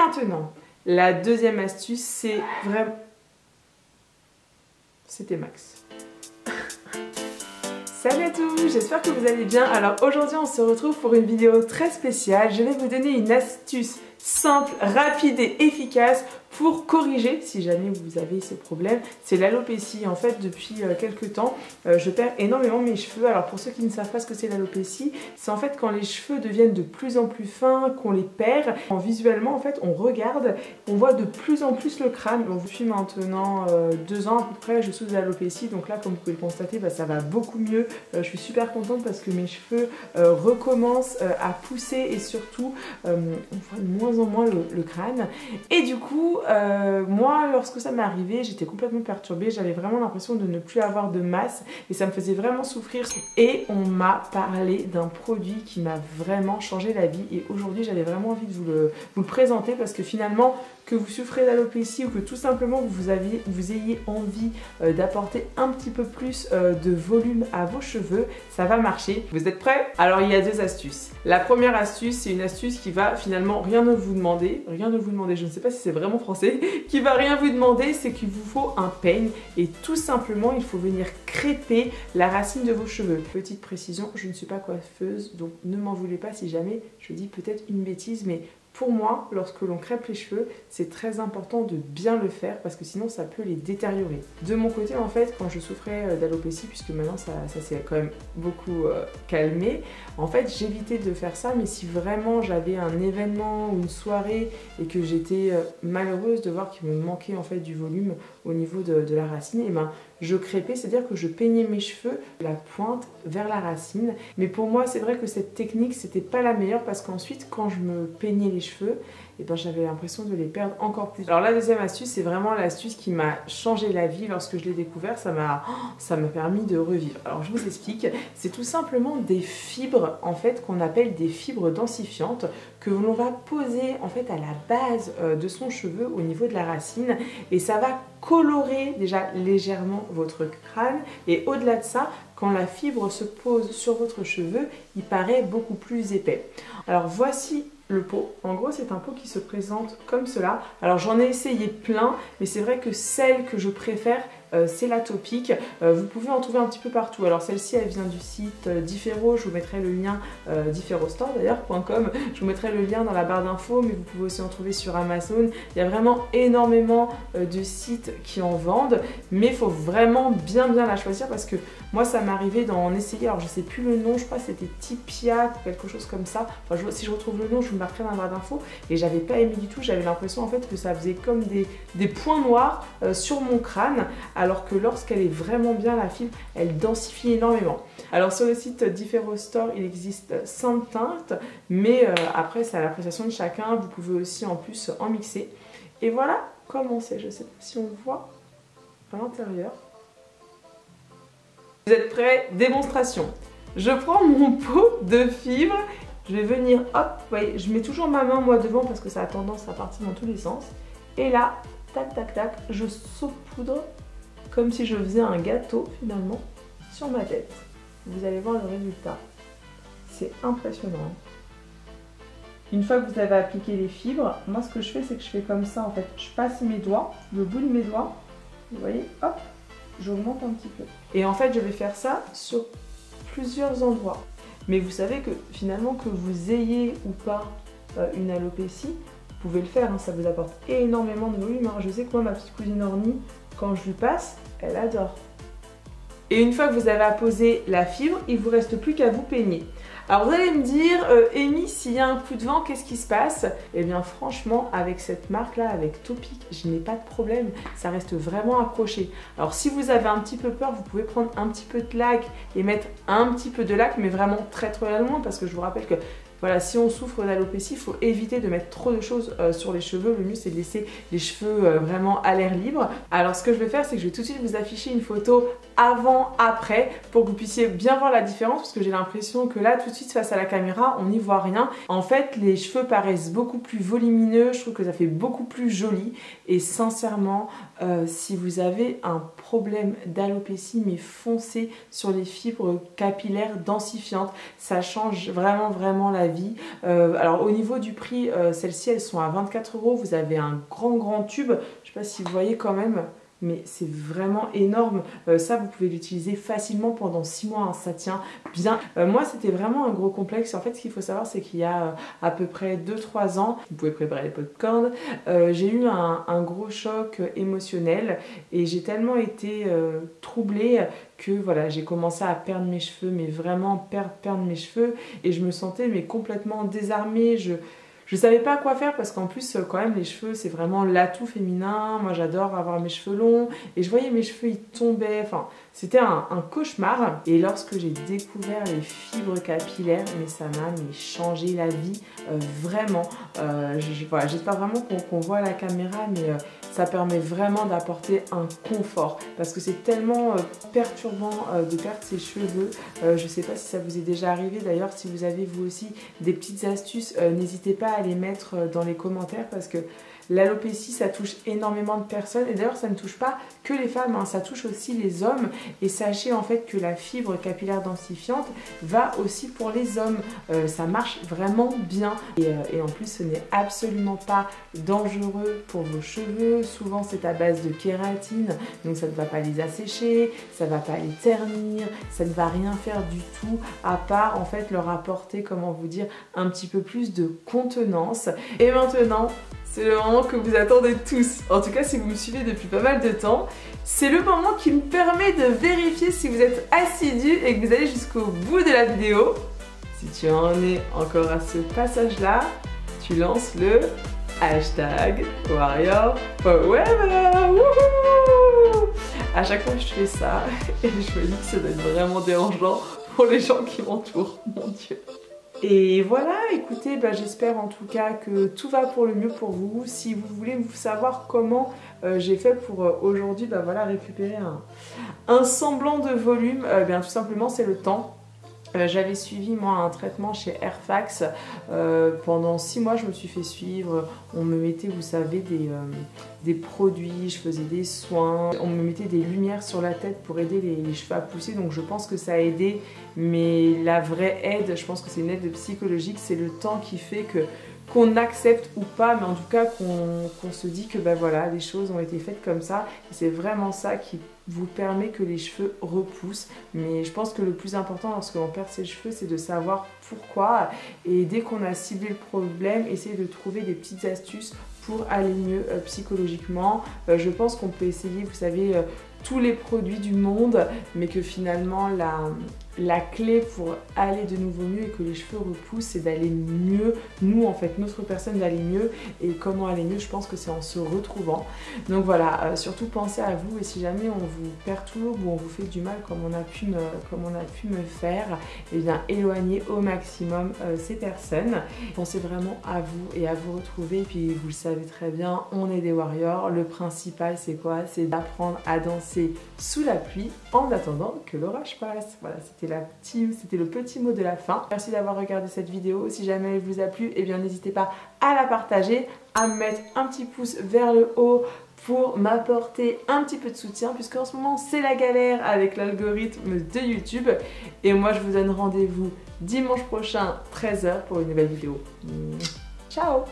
maintenant, la deuxième astuce, c'est vraiment... C'était Max. Salut à tous, j'espère que vous allez bien. Alors aujourd'hui on se retrouve pour une vidéo très spéciale. Je vais vous donner une astuce simple, rapide et efficace pour corriger, si jamais vous avez ce problème, c'est l'alopécie. En fait, depuis quelques temps, je perds énormément mes cheveux. Alors pour ceux qui ne savent pas ce que c'est l'alopécie, c'est en fait quand les cheveux deviennent de plus en plus fins, qu'on les perd. Visuellement, en fait, on regarde, on voit de plus en plus le crâne. Bon, depuis maintenant 2 ans à peu près, je souffre d'alopécie. Donc là, comme vous pouvez le constater, ça va beaucoup mieux. Je suis super contente parce que mes cheveux recommencent à pousser et surtout, on voit de moins en moins le crâne. Et du coup, moi, lorsque ça m'est arrivé, j'étais complètement perturbée. J'avais vraiment l'impression de ne plus avoir de masse et ça me faisait vraiment souffrir. Et on m'a parlé d'un produit qui m'a vraiment changé la vie. Et aujourd'hui, j'avais vraiment envie de vous le présenter parce que finalement, que vous souffrez d'alopécie ou que tout simplement vous ayez envie d'apporter un petit peu plus de volume à vos cheveux, ça va marcher. Vous êtes prêts? Alors il y a 2 astuces. La première astuce, c'est une astuce qui va finalement rien ne vous demander, je ne sais pas si c'est vraiment français, qui va rien vous demander, c'est qu'il vous faut un peigne et tout simplement il faut venir crêper la racine de vos cheveux. Petite précision, je ne suis pas coiffeuse, donc ne m'en voulez pas si jamais je dis peut-être une bêtise, mais pour moi, lorsque l'on crêpe les cheveux, c'est très important de bien le faire parce que sinon ça peut les détériorer. De mon côté, en fait, quand je souffrais d'alopécie, puisque maintenant ça s'est quand même beaucoup calmé, en fait j'évitais de faire ça, mais si vraiment j'avais un événement ou une soirée et que j'étais malheureuse de voir qu'il me manquait en fait du volume au niveau de la racine, et ben je crêpais, c'est-à-dire que je peignais mes cheveux de la pointe vers la racine. Mais pour moi, c'est vrai que cette technique, c'était pas la meilleure parce qu'ensuite, quand je me peignais les cheveux, et ben j'avais l'impression de les perdre encore plus. Alors la deuxième astuce, c'est vraiment l'astuce qui m'a changé la vie. Lorsque je l'ai découvert, ça m'a permis de revivre. Alors je vous explique, c'est tout simplement des fibres en fait qu'on appelle des fibres densifiantes que l'on va poser en fait à la base de son cheveu au niveau de la racine et ça va colorer déjà légèrement votre crâne et au-delà de ça, quand la fibre se pose sur votre cheveu, il paraît beaucoup plus épais. Alors voici le pot. En gros, c'est un pot qui se présente comme cela. Alors j'en ai essayé plein, mais c'est vrai que celle que je préfère, c'est la Topic. Vous pouvez en trouver un petit peu partout. Alors celle-ci, elle vient du site Differo. Je vous mettrai le lien, differostore d'ailleurs.com. Je vous mettrai le lien dans la barre d'infos, mais vous pouvez aussi en trouver sur Amazon. Il y a vraiment énormément de sites qui en vendent, mais il faut vraiment bien la choisir parce que moi, ça m'est arrivé d'en essayer. Alors je sais plus le nom, je crois que c'était Tipia, quelque chose comme ça. Enfin, si je retrouve le nom, je vous le mettrai dans la barre d'infos. Et j'avais pas aimé du tout. J'avais l'impression en fait que ça faisait comme des points noirs sur mon crâne. Alors que lorsqu'elle est vraiment bien, la fibre, elle densifie énormément. Alors sur le site Differostore, il existe 5 teintes, mais après c'est à l'appréciation de chacun. Vous pouvez aussi en plus en mixer. Et voilà comment c'est. Je ne sais pas si on voit à l'intérieur. Vous êtes prêts? Démonstration. Je prends mon pot de fibres. Je vais venir, hop, vous voyez, je mets toujours ma main moi devant parce que ça a tendance à partir dans tous les sens. Et là, tac, tac, tac, je saupoudre comme si je faisais un gâteau finalement sur ma tête. Vous allez voir le résultat. C'est impressionnant. Une fois que vous avez appliqué les fibres, moi ce que je fais, c'est que je fais comme ça en fait. Je passe mes doigts, le bout de mes doigts, vous voyez, hop, j'augmente un petit peu. Et en fait, je vais faire ça sur plusieurs endroits. Mais vous savez que finalement, que vous ayez ou pas une alopécie, vous pouvez le faire, hein, ça vous apporte énormément de volume. Hein. Je sais que moi, ma petite cousine Ornie, quand je lui passe, elle adore. Et une fois que vous avez apposé la fibre, il ne vous reste plus qu'à vous peigner. Alors vous allez me dire, Amy, s'il y a un coup de vent, qu'est-ce qui se passe? Eh bien franchement, avec cette marque-là, avec Topic, je n'ai pas de problème. Ça reste vraiment accroché. Alors si vous avez un petit peu peur, vous pouvez prendre un petit peu de lac et mettre un petit peu de lac, mais vraiment très loin, parce que je vous rappelle que voilà, si on souffre d'alopécie, il faut éviter de mettre trop de choses sur les cheveux. Le mieux, c'est de laisser les cheveux vraiment à l'air libre. Alors, ce que je vais faire, c'est que je vais tout de suite vous afficher une photo avant-après pour que vous puissiez bien voir la différence parce que j'ai l'impression que là, tout de suite, face à la caméra, on n'y voit rien. En fait, les cheveux paraissent beaucoup plus volumineux. Je trouve que ça fait beaucoup plus joli. Et sincèrement, si vous avez un problème d'alopécie, mais foncez sur les fibres capillaires densifiantes. Ça change vraiment la vie. Alors au niveau du prix, celles-ci elles sont à 24 €. Vous avez un grand tube, je sais pas si vous voyez quand même, mais c'est vraiment énorme. Ça, vous pouvez l'utiliser facilement pendant 6 mois, hein, ça tient bien. Moi, c'était vraiment un gros complexe. En fait, ce qu'il faut savoir, c'est qu'il y a à peu près 2-3 ans, vous pouvez préparer les popcorn, j'ai eu un gros choc émotionnel et j'ai tellement été troublée que voilà, j'ai commencé à perdre mes cheveux, mais vraiment perdre mes cheveux, et je me sentais mais complètement désarmée. Je savais pas quoi faire parce qu'en plus, quand même, les cheveux, c'est vraiment l'atout féminin. Moi, j'adore avoir mes cheveux longs et je voyais mes cheveux, ils tombaient. Enfin, c'était un cauchemar. Et lorsque j'ai découvert les fibres capillaires, mais ça m'a changé la vie, vraiment. Voilà, j'espère vraiment qu'on voit à la caméra, mais ça permet vraiment d'apporter un confort parce que c'est tellement perturbant de perdre ses cheveux. Je sais pas si ça vous est déjà arrivé. D'ailleurs, si vous avez vous aussi des petites astuces, n'hésitez pas à les mettre dans les commentaires parce que l'alopécie, ça touche énormément de personnes et d'ailleurs ça ne touche pas que les femmes, hein, ça touche aussi les hommes. Et sachez en fait que la fibre capillaire densifiante va aussi pour les hommes, ça marche vraiment bien et en plus ce n'est absolument pas dangereux pour vos cheveux. Souvent c'est à base de kératine, donc ça ne va pas les assécher, ça ne va pas les ternir, ça ne va rien faire du tout à part en fait leur apporter, comment vous dire, un petit peu plus de contenance. Et maintenant, c'est le moment que vous attendez tous. En tout cas, si vous me suivez depuis pas mal de temps, c'est le moment qui me permet de vérifier si vous êtes assidu et que vous allez jusqu'au bout de la vidéo. Si tu en es encore à ce passage-là, tu lances le hashtag Warrior Forever. Wouhou! À chaque fois, je fais ça et je me dis que ça doit être vraiment dérangeant pour les gens qui m'entourent. Mon Dieu. Et voilà, écoutez, j'espère en tout cas que tout va pour le mieux pour vous. Si vous voulez savoir comment j'ai fait pour aujourd'hui, voilà, récupérer un semblant de volume, bien tout simplement c'est le temps. J'avais suivi moi un traitement chez Airfax pendant 6 mois. Je me suis fait suivre, on me mettait, vous savez, des produits, je faisais des soins, on me mettait des lumières sur la tête pour aider les cheveux à pousser, donc je pense que ça a aidé. Mais la vraie aide, je pense que c'est une aide psychologique, c'est le temps qui fait qu'on accepte ou pas, mais en tout cas qu'on se dit que voilà, les choses ont été faites comme ça, et c'est vraiment ça qui vous permet que les cheveux repoussent. Mais je pense que le plus important lorsqu'on perd ses cheveux, c'est de savoir pourquoi, et dès qu'on a ciblé le problème, essayer de trouver des petites astuces pour aller mieux psychologiquement. Je pense qu'on peut essayer, vous savez, tous les produits du monde, mais que finalement la clé pour aller de nouveau mieux et que les cheveux repoussent, c'est d'aller mieux, nous en fait, notre personne d'aller mieux. Et comment aller mieux, je pense que c'est en se retrouvant. Donc voilà, surtout pensez à vous, et si jamais on vous perturbe ou on vous fait du mal comme on a pu me faire, et bien éloignez au maximum ces personnes. Pensez vraiment à vous et à vous retrouver, et puis vous le savez très bien, on est des warriors. Le principal c'est quoi? C'est d'apprendre à danser sous la pluie en attendant que l'orage passe. Voilà, c'était le petit mot de la fin. Merci d'avoir regardé cette vidéo. Si jamais elle vous a plu, eh bien n'hésitez pas à la partager, à me mettre un petit pouce vers le haut pour m'apporter un petit peu de soutien, puisqu'en ce moment c'est la galère avec l'algorithme de YouTube. Et moi je vous donne rendez-vous dimanche prochain 13 h pour une nouvelle vidéo. Ciao!